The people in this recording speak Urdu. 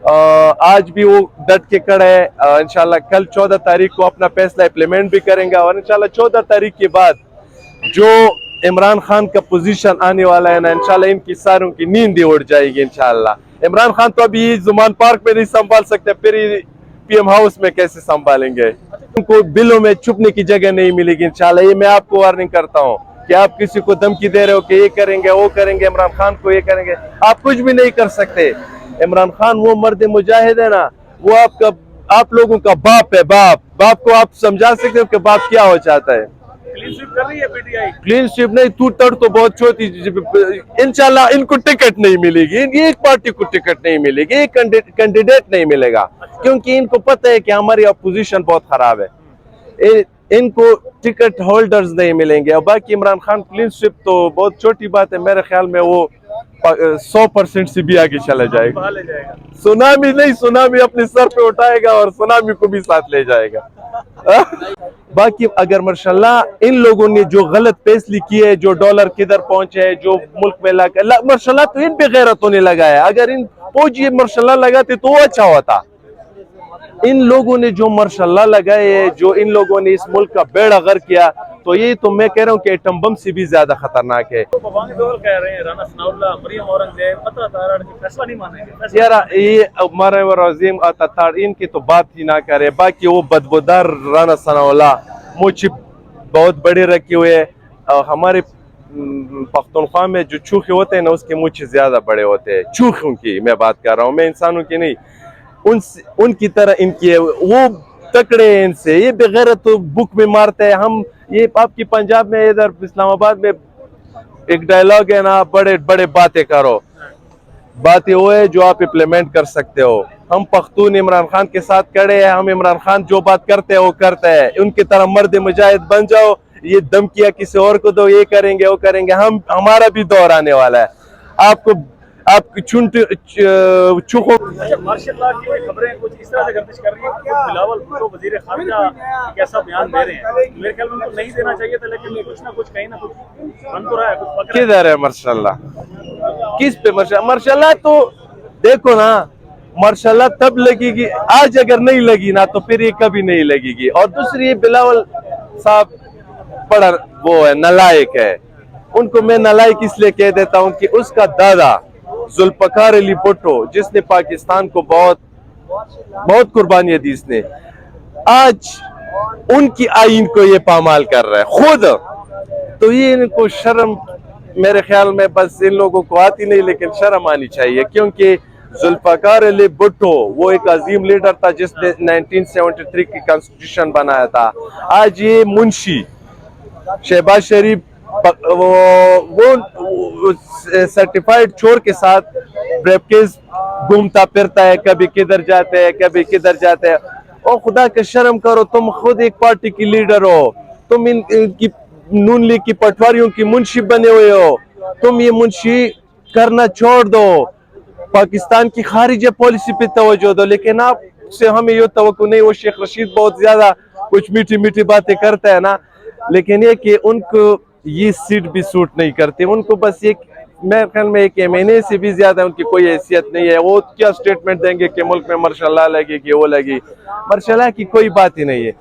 آج بھی وہ ڈٹ کے کڑے ہے. انشاءاللہ کل 14 تاریخ کو اپنا فیصلہ امپلیمنٹ بھی کریں گا, اور انشاءاللہ 14 تاریخ کے بعد جو عمران خان کا پوزیشن آنے والا ہے نا, انشاءاللہ ان کی ساروں کی نیند اڑ جائے گی انشاءاللہ. عمران خان تو ابھی زمان پارک میں نہیں سنبھال سکتے, پھر پی ایم ہاؤس میں کیسے سنبھالیں گے؟ ان کو بلوں میں چھپنے کی جگہ نہیں ملے گی انشاءاللہ. یہ میں آپ کو وارننگ کرتا ہوں کہ آپ کسی کو دھمکی دے رہے ہو کہ یہ کریں گے وہ کریں گے, عمران خان کو یہ کریں گے, آپ کچھ بھی نہیں کر سکتے. عمران خان وہ مرد مجاہد ہے نا, وہ آپ لوگوں کا باپ ہے. باپ کو آپ سمجھا سکتے ہو کہ باپ کیا ہو چاہتا ہے. کلین سویپ کر رہی ہے پی ٹی آئی. کلین سویپ نہیں, تو تڑ تو بہت چھوٹی. انشاءاللہ ان کو ٹکٹ نہیں ملے گی, ایک پارٹی کو ٹکٹ نہیں ملے گی, ایک کینڈیڈیٹ نہیں ملے گا, کیونکہ ان کو پتہ ہے کہ ہماری اپوزیشن بہت خراب ہے. ان کو ٹکٹ ہولڈرز نہیں ملیں گے. اور باقی عمران خان کلین سویپ تو بہت چھوٹی بات ہے, میرے خیال میں وہ 100% سے بھی آگے چلا جائے گا. سونامی نہیں, سونامی اپنے سر پہ اٹھائے گا اور سونامی کو بھی ساتھ لے جائے گا. باقی اگر ماشاءاللہ ان لوگوں نے جو غلط فیصلے کیے, جو ڈالر کدھر پہنچے, جو ملک میں لگا, ماشاءاللہ تو ان پہ غیرت ہونے لگا ہے. اگر ان فوجی ماشاءاللہ لگاتے تو وہ اچھا ہوتا. ان لوگوں نے جو ماشاءاللہ لگائے, جو ان لوگوں نے اس ملک کا بیڑا غرق کیا, تو یہ تو میں کہہ رہا ہوں کہ ایٹم بم سے بھی زیادہ خطرناک ہے. کہہ رہے ہیں رانا ثناء اللہ, مریم اورنگزیب, پتہ تارڑ کی فیصلہ نہیں مانیں گے. یار یہ مریم اور عظیم اتاتار ان کی تو بات ہی نہ کرے. باقی وہ بدبودار رانا ثناء اللہ مجھ بہت بڑے رکھے ہوئے. ہمارے پختونخوا میں جو چوکھے ہوتے ہیں نا, اس کے مجھ زیادہ بڑے ہوتے ہیں. چوکھوں کی میں بات کر رہا ہوں, میں انسانوں کی نہیں. ان کی طرح ان کی وہ تکڑے ہیں ان سے. یہ بغیرت تو بک میں مارتے ہیں. ہم یہ آپ کی پنجاب میں ادھر اسلام آباد میں ایک ڈائلاگ ہے نا, بڑے بڑے باتیں کرو. باتیں وہ ہے جو آپ امپلیمنٹ کر سکتے ہو. ہم پختون عمران خان کے ساتھ کھڑے ہیں. ہم عمران خان جو بات کرتے ہیں وہ کرتے ہیں. ان کی طرح مرد مجاہد بن جاؤ. یہ دھمکیاں کسی اور کو دو, یہ کریں گے وہ کریں گے. ہمارا بھی دور آنے والا ہے. آپ کی چوکھوں. مارشل لا کی خبریں کچھ اس طرح سے گردش کر رہی ہیں کہ بلاول بھٹو وزیر خارجہ ایک ایسا بیان دے رہے ہیں, میرے خیال میں ان کو نہیں دینا چاہیے تھا, لیکن کچھ نہ کچھ کہیں نہ کچھ بن تو رہا ہے. کدھر ہے ماشاءاللہ, کس پہ ماشاءاللہ؟ تو دیکھو نا, ماشاءاللہ تب لگے گی. آج اگر نہیں لگی نا تو پھر یہ کبھی نہیں لگے گی. اور دوسری بلاول صاحب بڑا وہ ہے, نالائق ہے. ان کو میں نالائق اس لیے کہہ دیتا ہوں کہ اس کا دادا ذوالفقار علی بھٹو, جس نے پاکستان کو بہت قربانیاں دی, اس نے آج ان کی آئین کو یہ پامال کر رہا ہے خود. تو یہ ان کو شرم, میرے خیال میں بس ان لوگوں کو آتی نہیں, لیکن شرم آنی چاہیے. کیونکہ ذوالفقار علی بھٹو وہ ایک عظیم لیڈر تھا جس نے 1973 کی کانسٹیٹیوشن بنایا تھا. آج یہ منشی شہباز شریف وہ سرٹیفائیڈ چور کے ساتھ بریف کیس گھومتا پھرتا ہے, کبھی کدھر جاتے ہیں کبھی کدھر جاتے ہیں. اور خدا کا شرم کرو, تم خود ایک پارٹی کی لیڈر ہو, تم ان کی نون لیگ کی پٹواریوں کی منشی بنے ہوئے ہو. تم یہ منشی کرنا چھوڑ دو, پاکستان کی خارجہ پالیسی پہ توجہ دو. لیکن آپ سے ہمیں یہ توقع نہیں. وہ شیخ رشید بہت زیادہ کچھ میٹھی میٹھی باتیں کرتا ہے نا, لیکن یہ کہ ان کو یہ سیٹ بھی سوٹ نہیں کرتی. ان کو بس ایک, میرے خیال میں ایک مہینے سے بھی زیادہ ان کی کوئی حیثیت نہیں ہے. وہ کیا سٹیٹمنٹ دیں گے کہ ملک میں ماشاءاللہ لگے گی, وہ لگی. ماشاءاللہ کی کوئی بات ہی نہیں ہے.